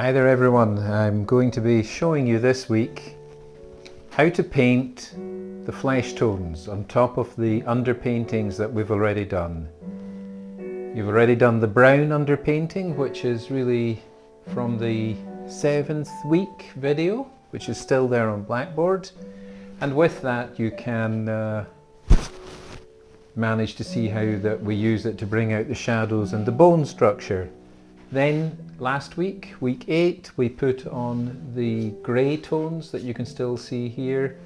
Hi there everyone, I'm going to be showing you this week how to paint the flesh tones on top of the underpaintings that we've already done. You've already done the brown underpainting, which is really from the 7th week video, which is still there on Blackboard, and with that you can manage to see how that we use it to bring out the shadows and the bone structure. Then last week, week 8, we put on the grey tones that you can still see here.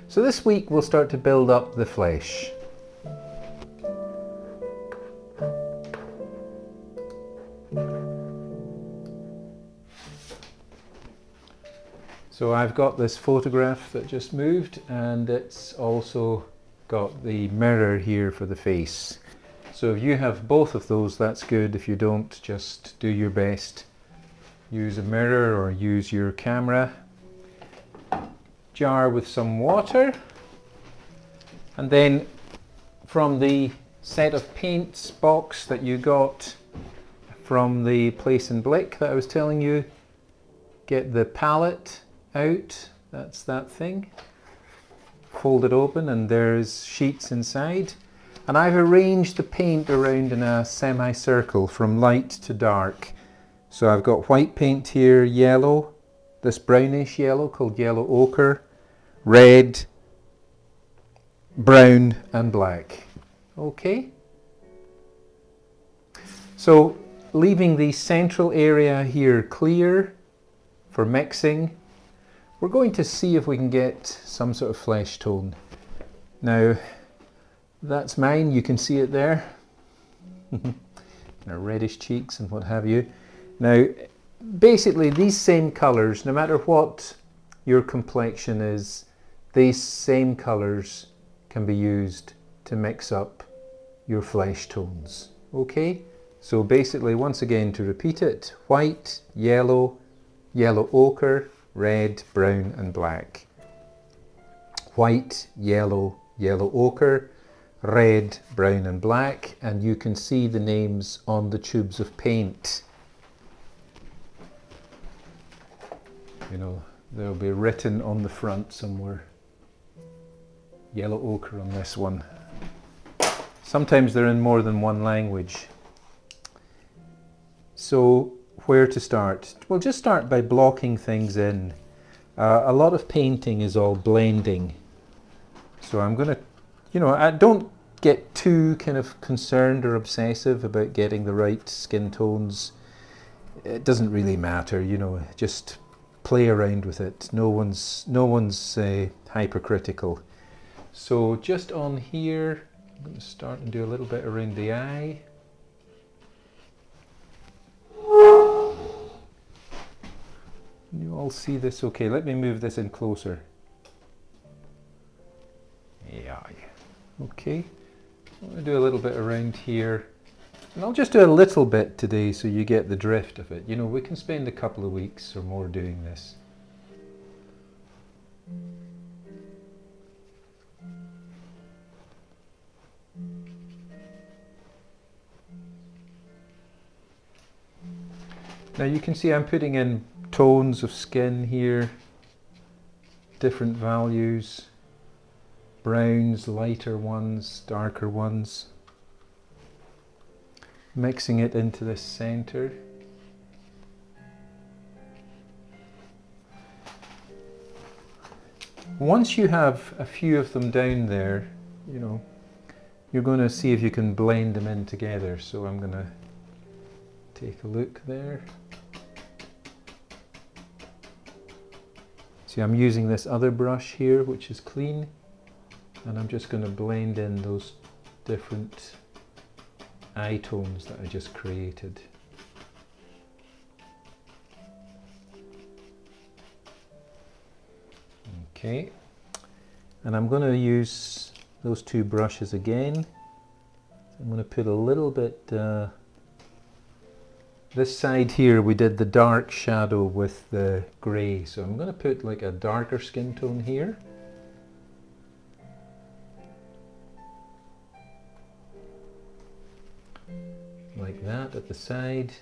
So this week we'll start to build up the flesh. So I've got this photograph that just moved, and it's also got the mirror here for the face. So if you have both of those, that's good. If you don't, just do your best. Use a mirror or use your camera. Jar with some water. And then from the set of paints box that you got from the Place and Blick that I was telling you, get the palette out. That's that thing. Fold it open and there's sheets inside. And I've arranged the paint around in a semicircle from light to dark. So I've got white paint here, yellow, this brownish yellow called yellow ochre, red, brown and black. Okay? So leaving the central area here clear for mixing, we're going to see if we can get some sort of flesh tone. Now, that's mine, you can see it there. Reddish cheeks and what have you. Now, basically these same colours, no matter what your complexion is, these same colours can be used to mix up your flesh tones. Okay? So basically, once again, to repeat it, white, yellow, yellow ochre, red, brown and black. White, yellow, yellow ochre, red, brown and black, and you can see the names on the tubes of paint. You know, they'll be written on the front somewhere. Yellow ochre on this one. Sometimes they're in more than one language. So where to start? Well, just start by blocking things in. A lot of painting is all blending. So I'm going to, I don't get too kind of concerned or obsessive about getting the right skin tones. It doesn't really matter, just play around with it. No one's hypercritical. So just on here, I'm going to start and do a little bit around the eye. You all see this okay? Let me move this in closer. Yeah. Okay. I'm going to do a little bit around here. And I'll just do a little bit today so you get the drift of it. We can spend a couple of weeks or more doing this. Now you can see I'm putting in tones of skin here, different values, browns, lighter ones, darker ones. Mixing it into the center. Once you have a few of them down there, you're going to see if you can blend them in together. So I'm going to take a look there. See, I'm using this other brush here, which is clean, and I'm just going to blend in those different eye tones that I just created. Okay, and I'm going to use those two brushes again. I'm going to put a little bit, this side here we did the dark shadow with the grey, so I'm going to put like a darker skin tone here. Like that at the side.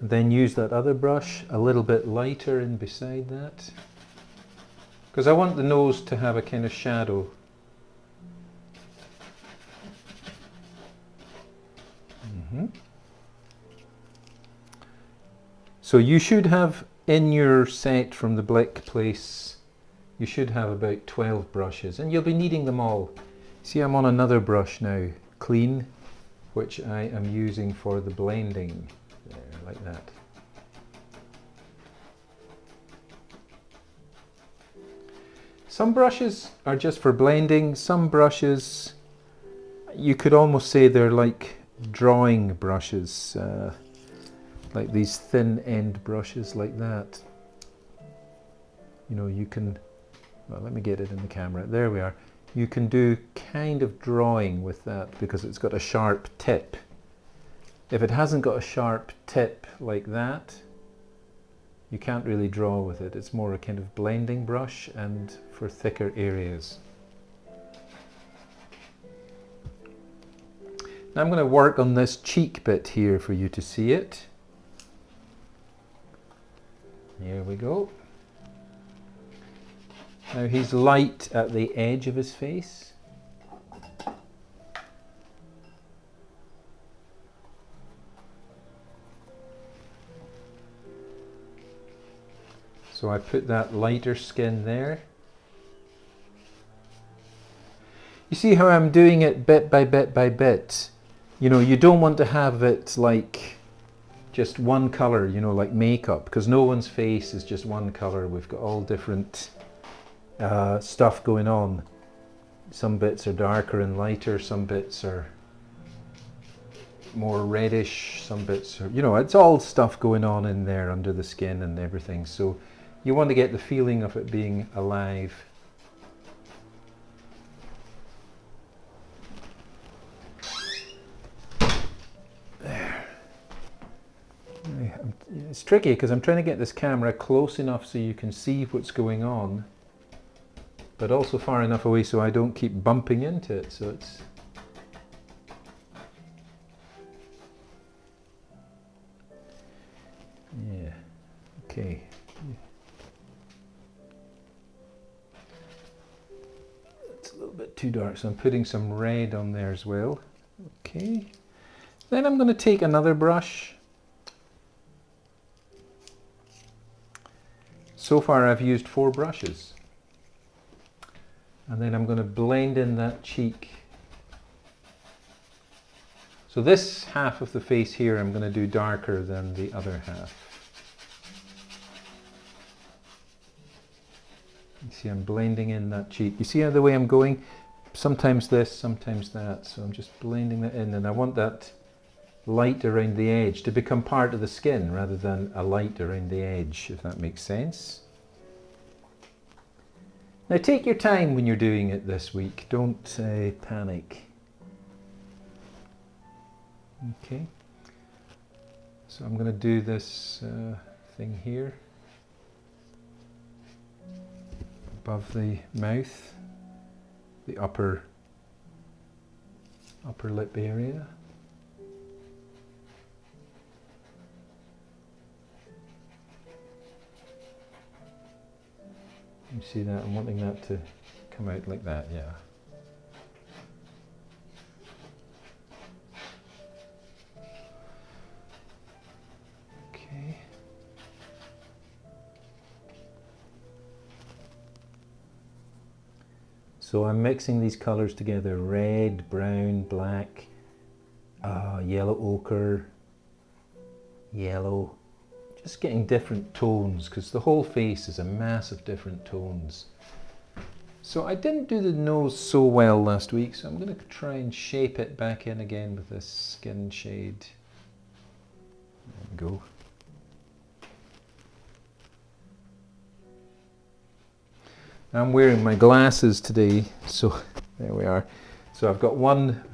And then use that other brush a little bit lighter in beside that, because I want the nose to have a kind of shadow. So you should have in your set from the Blick place, you should have about 12 brushes, and you'll be needing them all. See, I'm on another brush now, clean, which I am using for the blending, there, like that. Some brushes are just for blending, some brushes, you could almost say they're like drawing brushes, like these thin end brushes like that. You know, you can, well, let me get it in the camera, there we are. You can do kind of drawing with that because it's got a sharp tip. If it hasn't got a sharp tip like that, you can't really draw with it. It's more a kind of blending brush and for thicker areas. Now I'm going to work on this cheek bit here for you to see it. Here we go. Now he's light at the edge of his face. So I put that lighter skin there. You see how I'm doing it bit by bit by bit? You know, you don't want to have it like just one colour, you know, like makeup, because no one's face is just one colour. We've got all different stuff going on. Some bits are darker and lighter, some bits are more reddish, some bits are, you know, it's all stuff going on in there under the skin and everything. So you want to get the feeling of it being alive. It's tricky because I'm trying to get this camera close enough so you can see what's going on, but also far enough away so I don't keep bumping into it. So it's yeah, okay. It's a little bit too dark, so I'm putting some red on there as well. Okay. Then I'm going to take another brush. So far I've used 4 brushes. And then I'm going to blend in that cheek. So this half of the face here I'm going to do darker than the other half. You see I'm blending in that cheek. You see how the way I'm going? Sometimes this, sometimes that. So I'm just blending that in, and I want that light around the edge to become part of the skin rather than a light around the edge, if that makes sense. Now take your time when you're doing it this week, don't panic. Okay, so I'm going to do this thing here above the mouth, the upper lip area. You see that? I'm wanting that to come out like that, yeah. Okay. So I'm mixing these colours together, red, brown, black, yellow ochre, yellow. Just getting different tones, because the whole face is a mass of different tones. So I didn't do the nose so well last week, so I'm going to try and shape it back in again with this skin shade. There we go. I'm wearing my glasses today, so there we are. So I've got one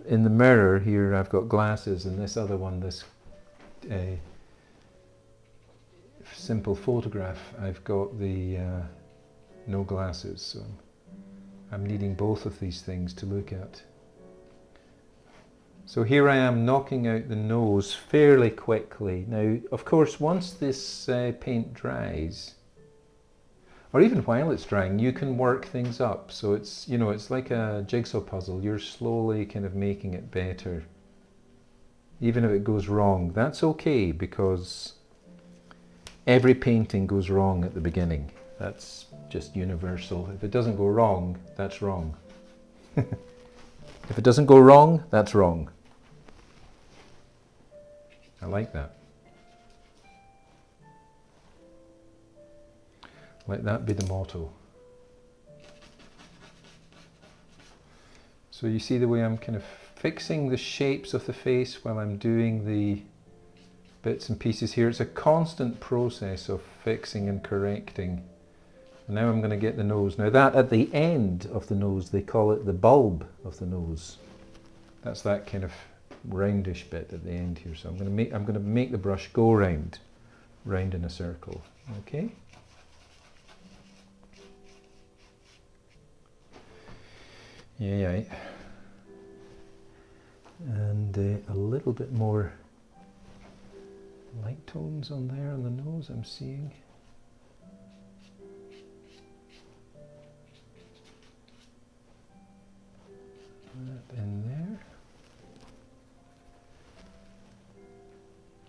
in the mirror here, I've got glasses, and this other one, this simple photograph, I've got the no glasses, so I'm needing both of these things to look at. So here I am knocking out the nose fairly quickly. Now, of course, once this paint dries, or even while it's drying, you can work things up. So it's, you know, it's like a jigsaw puzzle. You're slowly kind of making it better. Even if it goes wrong, that's okay, because every painting goes wrong at the beginning. That's just universal. If it doesn't go wrong, that's wrong. If it doesn't go wrong, that's wrong. I like that. Let that be the motto. So you see the way I'm kind of fixing the shapes of the face while I'm doing the bits and pieces here. It's a constant process of fixing and correcting. And now I'm going to get the nose. Now that at the end of the nose, they call it the bulb of the nose. That's that kind of roundish bit at the end here. So I'm going to make the brush go round in a circle. Okay. Yeah. And a little bit more light tones on there on the nose, I'm seeing. That in there.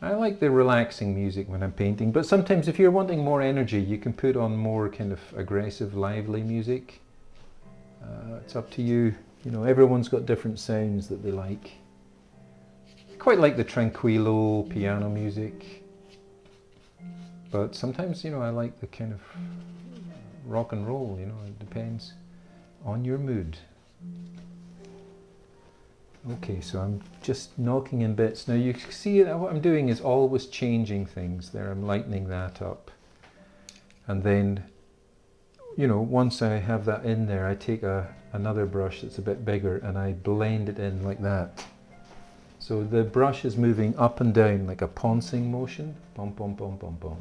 I like the relaxing music when I'm painting, but sometimes if you're wanting more energy, you can put on more kind of aggressive, lively music. It's up to you. You know, everyone's got different sounds that they like. I quite like the tranquillo piano music, but sometimes, you know, I like the kind of rock and roll, you know, it depends on your mood. Okay, so I'm just knocking in bits. Now you see that what I'm doing is always changing things there. I'm lightening that up. And then, you know, once I have that in there, I take another brush that's a bit bigger and I blend it in like that. So the brush is moving up and down like a poncing motion. Pom, pom, pom, pom, pom.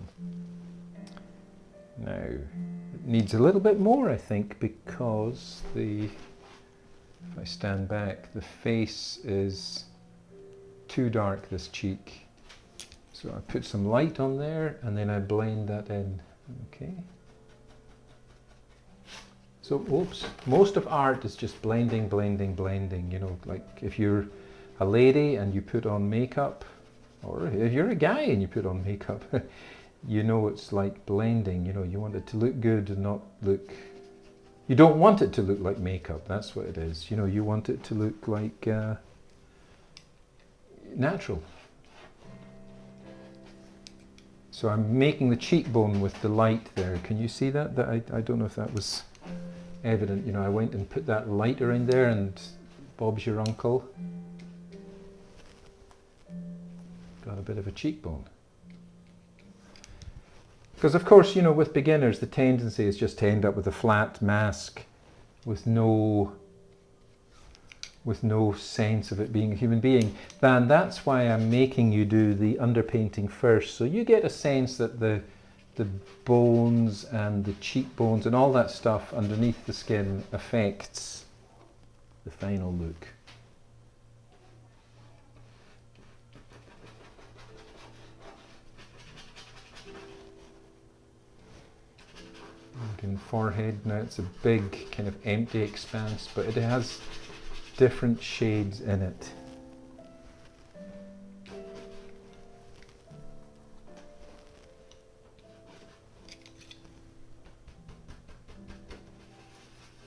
Now, it needs a little bit more, I think, because if I stand back, the face is too dark, this cheek. So I put some light on there and then I blend that in. Okay. So, oops, most of art is just blending, you know, like if you're a lady and you put on makeup, or if you're a guy and you put on makeup, you know it's like blending, you know, you want it to look good and not look, you don't want it to look like makeup, that's what it is, you know, you want it to look like natural. So I'm making the cheekbone with the light there, can you see that? I don't know if that was evident, you know, I went and put that light around there and Bob's your uncle. Got a bit of a cheekbone. Because of course, you know, with beginners the tendency is just to end up with a flat mask with no sense of it being a human being. Then that's why I'm making you do the underpainting first, so you get a sense that the bones and the cheekbones and all that stuff underneath the skin affects the final look. In forehead, now it's a big kind of empty expanse, but it has different shades in it.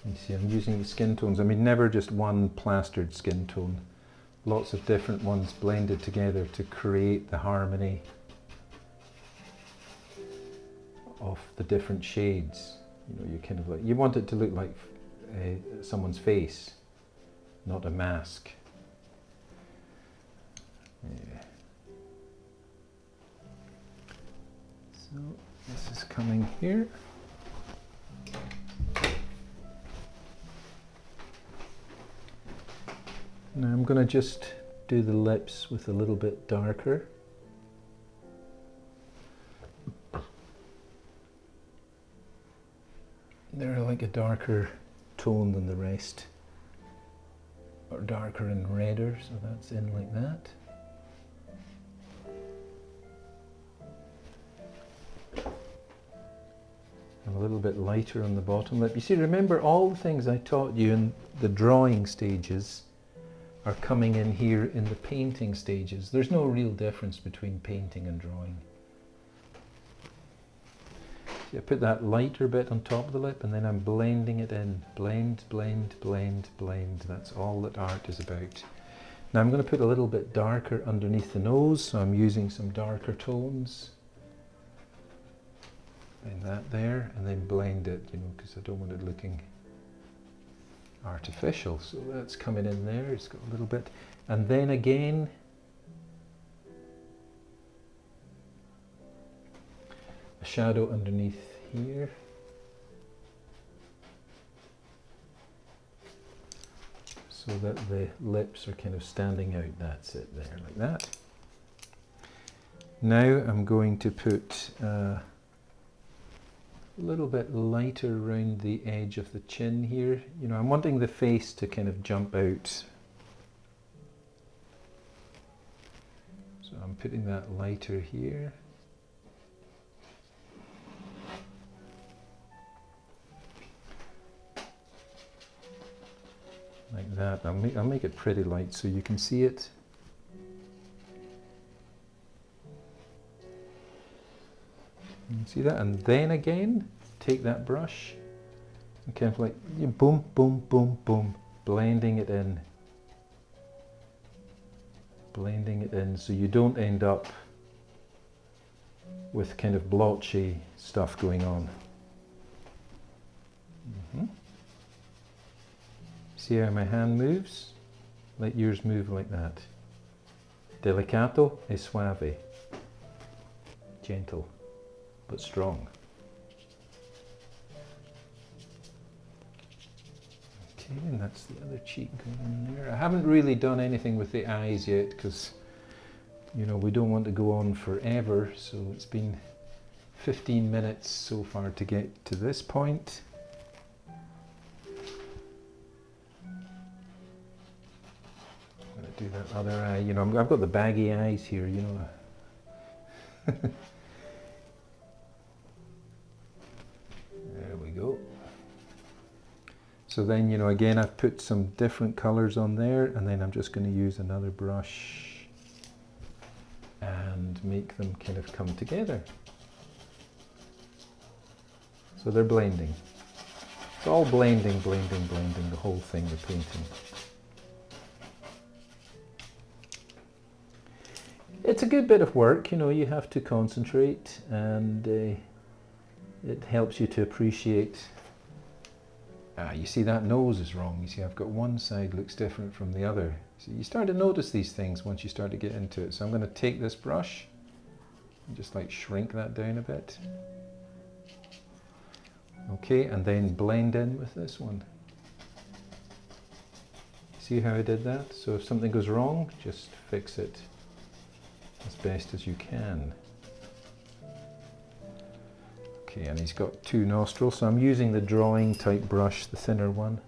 You see, I'm using the skin tones. I mean, never just one plastered skin tone. Lots of different ones blended together to create the harmony of the different shades. You know, you kind of like, you want it to look like someone's face, not a mask. Yeah. So this is coming here. Now I'm going to just do the lips with a little bit darker. They're like a darker tone than the rest or darker and redder, so that's in like that. And a little bit lighter on the bottom lip. You see, remember all the things I taught you in the drawing stages are coming in here in the painting stages. There's no real difference between painting and drawing. See, I put that lighter bit on top of the lip and then I'm blending it in. Blend, blend, blend, blend. That's all that art is about. Now I'm going to put a little bit darker underneath the nose, so I'm using some darker tones. And that there, and then blend it, you know, because I don't want it looking artificial. So that's coming in there, it's got a little bit. And then again, a shadow underneath here. So that the lips are kind of standing out. That's it there, like that. Now I'm going to put a little bit lighter around the edge of the chin here. You know, I'm wanting the face to kind of jump out. So I'm putting that lighter here. Like that. I'll make it pretty light so you can see it. You see that? And then again, take that brush and kind of like boom, boom, boom, boom, blending it in. Blending it in so you don't end up with kind of blotchy stuff going on. See how my hand moves? Let yours move like that. Delicato e suave. Gentle, but strong. Okay, and that's the other cheek going in there. I haven't really done anything with the eyes yet because, you know, we don't want to go on forever. So it's been 15 minutes so far to get to this point. Do that other eye, you know, I've got the baggy eyes here, you know. There we go. So then, you know, again, I've put some different colors on there, and then I'm just going to use another brush and make them kind of come together. So they're blending. It's all blending, blending, blending, the whole thing, the painting. It's a good bit of work, you know, you have to concentrate, and it helps you to appreciate. You see that nose is wrong. You see I've got one side looks different from the other. So you start to notice these things once you start to get into it. So I'm going to take this brush and just like shrink that down a bit. Okay, and then blend in with this one. See how I did that? So if something goes wrong, just fix it as best as you can. Okay, and he's got two nostrils, so I'm using the drawing type brush, the thinner one.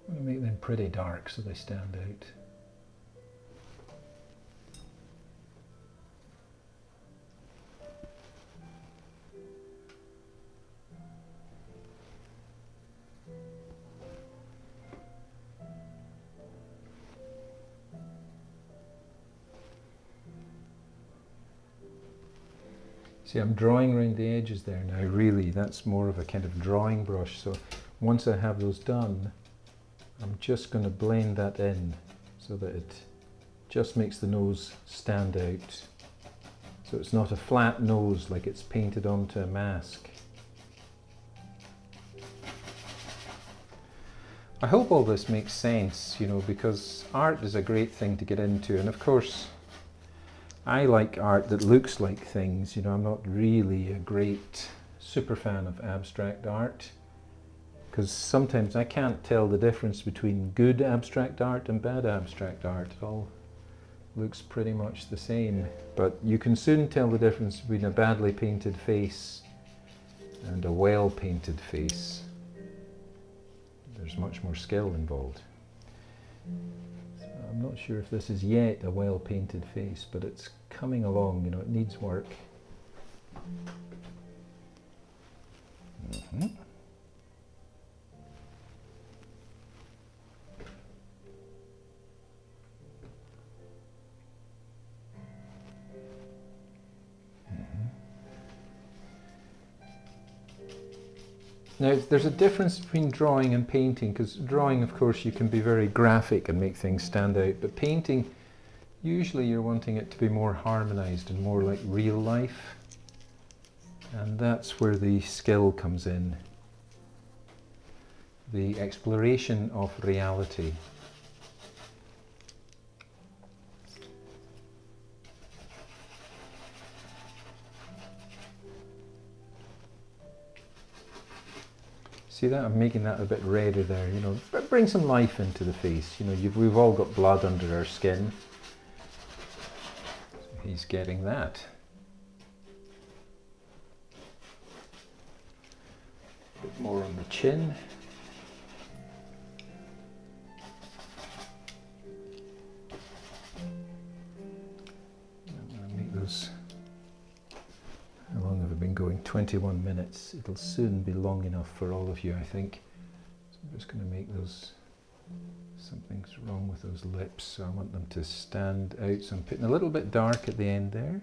I'm going to make them pretty dark so they stand out. See, I'm drawing around the edges there now, really. That's more of a kind of drawing brush. So once I have those done, I'm just going to blend that in so that it just makes the nose stand out. So it's not a flat nose like it's painted onto a mask. I hope all this makes sense, you know, because art is a great thing to get into, and of course I like art that looks like things. You know, I'm not really a great super fan of abstract art because sometimes I can't tell the difference between good abstract art and bad abstract art. It all looks pretty much the same, but you can soon tell the difference between a badly painted face and a well-painted face. There's much more skill involved. So I'm not sure if this is yet a well-painted face, but it's coming along, you know, it needs work. Mm-hmm. Now, there's a difference between drawing and painting, because drawing, of course, you can be very graphic and make things stand out, but painting, usually you're wanting it to be more harmonized and more like real life, and that's where the skill comes in. The exploration of reality. See that? I'm making that a bit redder there, you know, but bring some life into the face. You know, we've all got blood under our skin. So he's getting that. A bit more on the chin. I'm going to make those. How long have I been going? 21 minutes. It'll soon be long enough for all of you, I think. So I'm just going to make those, something's wrong with those lips, so I want them to stand out. So I'm putting a little bit dark at the end there.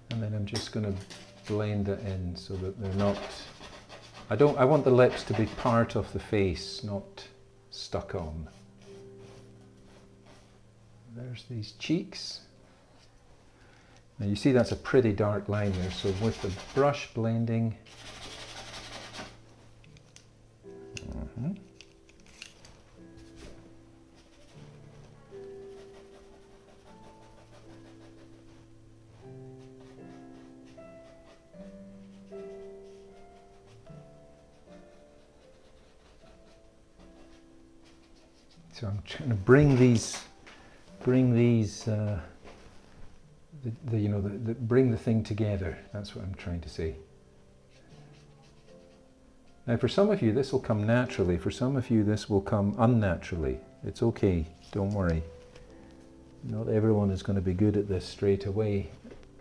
And then I'm just going to blend it in so that they're not, I want the lips to be part of the face, not stuck on. There's these cheeks. Now you see that's a pretty dark line there, so with the brush blending, so I'm trying to bring these bring the thing together. That's what I'm trying to say. Now for some of you this will come naturally, for some of you this will come unnaturally. It's okay, don't worry. Not everyone is going to be good at this straight away,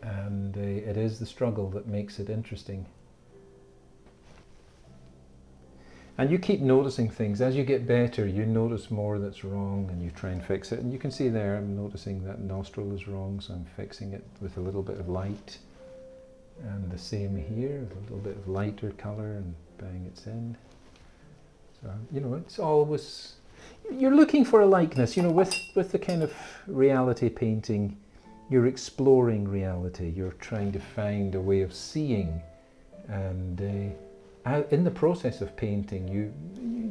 and it is the struggle that makes it interesting. And you keep noticing things. As you get better, you notice more that's wrong and you try and fix it. And you can see there, I'm noticing that nostril is wrong, so I'm fixing it with a little bit of light. And the same here, a little bit of lighter colour, and bang, it's in. So, you know, it's always, you're looking for a likeness, you know, with the kind of reality painting, you're exploring reality, you're trying to find a way of seeing, and in the process of painting,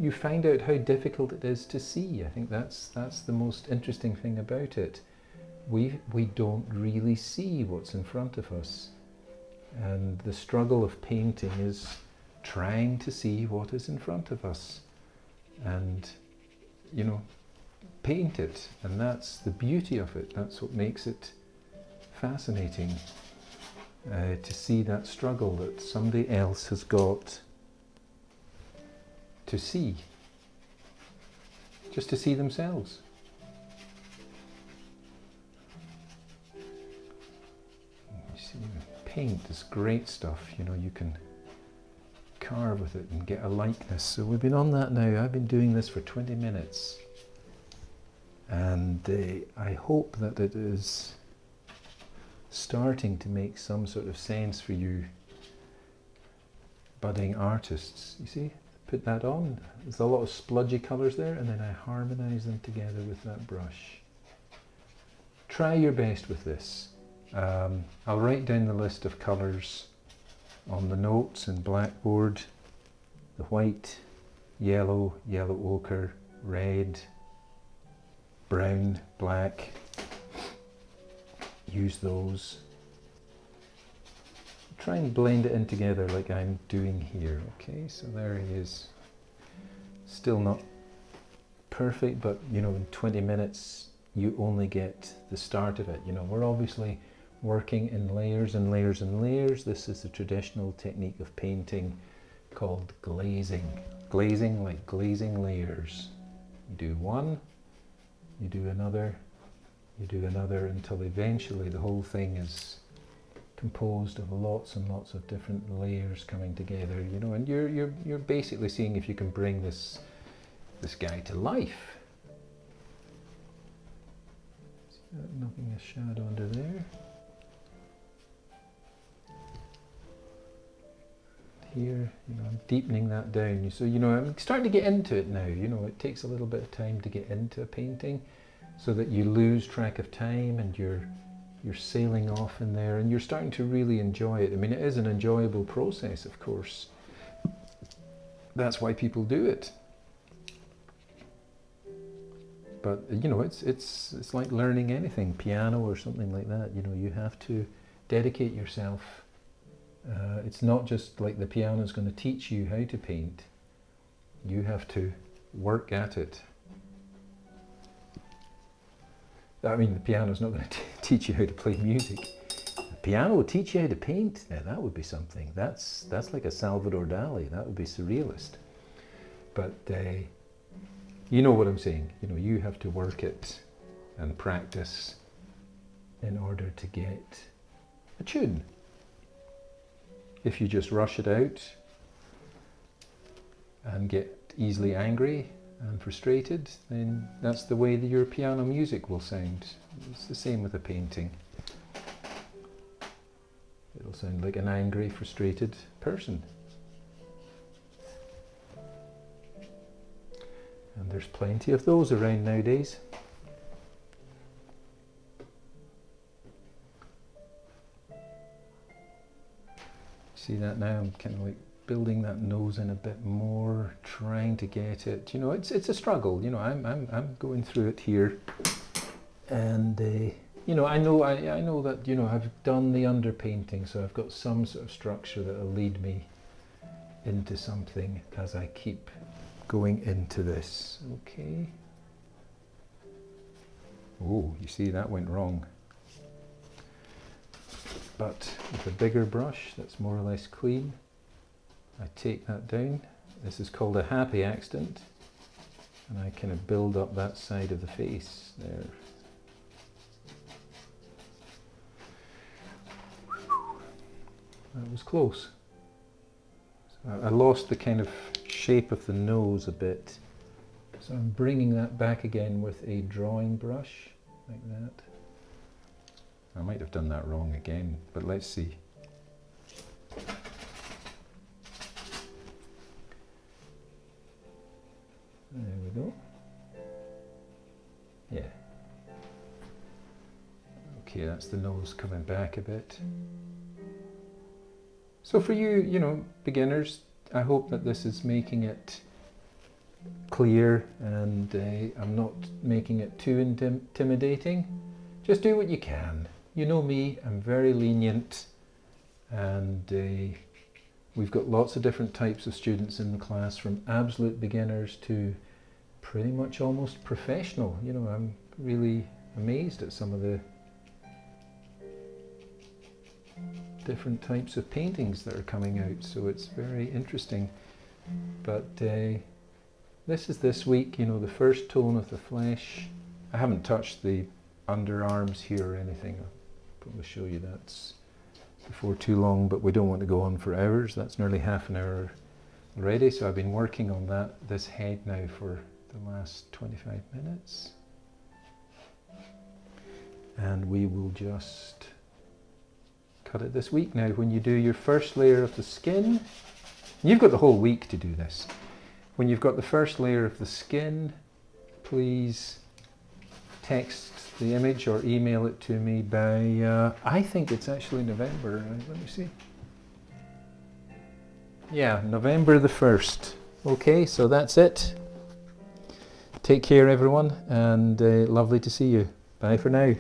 you find out how difficult it is to see. I think that's the most interesting thing about it. We don't really see what's in front of us, and the struggle of painting is trying to see what is in front of us, and you know, paint it. And that's the beauty of it. That's what makes it fascinating. To see that struggle that somebody else has got to see, just to see themselves. You see, paint is great stuff, you know, you can carve with it and get a likeness. So we've been on that now. I've been doing this for 20 minutes, and I hope that it is starting to make some sort of sense for you budding artists. You see, put that on. There's a lot of spludgy colours there, and then I harmonise them together with that brush. Try your best with this. I'll write down the list of colours on the notes in Blackboard. The white, yellow, yellow ochre, red, brown, black. Use those. Try and blend it in together like I'm doing here. Okay, so there he is. Still not perfect, but you know, in 20 minutes you only get the start of it. You know, we're working in layers and layers and layers. This is the traditional technique of painting called glazing. Glazing, like glazing layers. You do one, you do another, you do another, until eventually the whole thing is composed of lots and lots of different layers coming together, you know, and you're basically seeing if you can bring this guy to life. See that knocking a shadow under there. Here, you know, I'm deepening that down. So, you know, I'm starting to get into it now. You know, it takes a little bit of time to get into a painting so that you lose track of time and you're sailing off in there and you're starting to really enjoy it. I mean, it is an enjoyable process, of course. That's why people do it. But, you know, it's like learning anything, piano or something like that. You know, you have to dedicate yourself. It's not just like the piano is going to teach you how to paint. You have to work at it. I mean, the piano is not going to teach you how to play music. The piano will teach you how to paint. Now that would be something. That's like a Salvador Dali. That would be surrealist. But you know what I'm saying. You know, you have to work it and practice in order to get a tune. If you just rush it out and get easily angry and frustrated, then that's the way that your piano music will sound. It's the same with a painting. It'll sound like an angry, frustrated person. And there's plenty of those around nowadays. See that now? I'm kind of like building that nose in a bit more, trying to get it. You know, it's a struggle. You know, I'm going through it here, and you know, I know that, you know, I've done the underpainting, so I've got some sort of structure that will lead me into something as I keep going into this. Okay. Oh, you see, that went wrong. But with a bigger brush that's more or less clean, I take that down. This is called a happy accident, and I kind of build up that side of the face there. That was close. So I lost the kind of shape of the nose a bit, so I'm bringing that back again with a drawing brush like that. I might have done that wrong again, but let's see. There we go. Yeah. Okay, that's the nose coming back a bit. So for you, you know, beginners, I hope that this is making it clear, and I'm not making it too intimidating. Just do what you can. You know me, I'm very lenient, and we've got lots of different types of students in the class, from absolute beginners to pretty much almost professional. You know, I'm really amazed at some of the different types of paintings that are coming out, so it's very interesting. But this is this week, you know, the first tone of the flesh. I haven't touched the underarms here or anything. I'll probably show you that before too long, but we don't want to go on for hours. That's nearly half an hour already, so I've been working on this head now for the last 25 minutes. And we will just cut it this week. Now, when you do your first layer of the skin, you've got the whole week to do this. When you've got the first layer of the skin, please text the image or email it to me by, I think it's actually November. Let me see. Yeah, November the 1st. Okay, so that's it. Take care, everyone, and lovely to see you. Bye for now.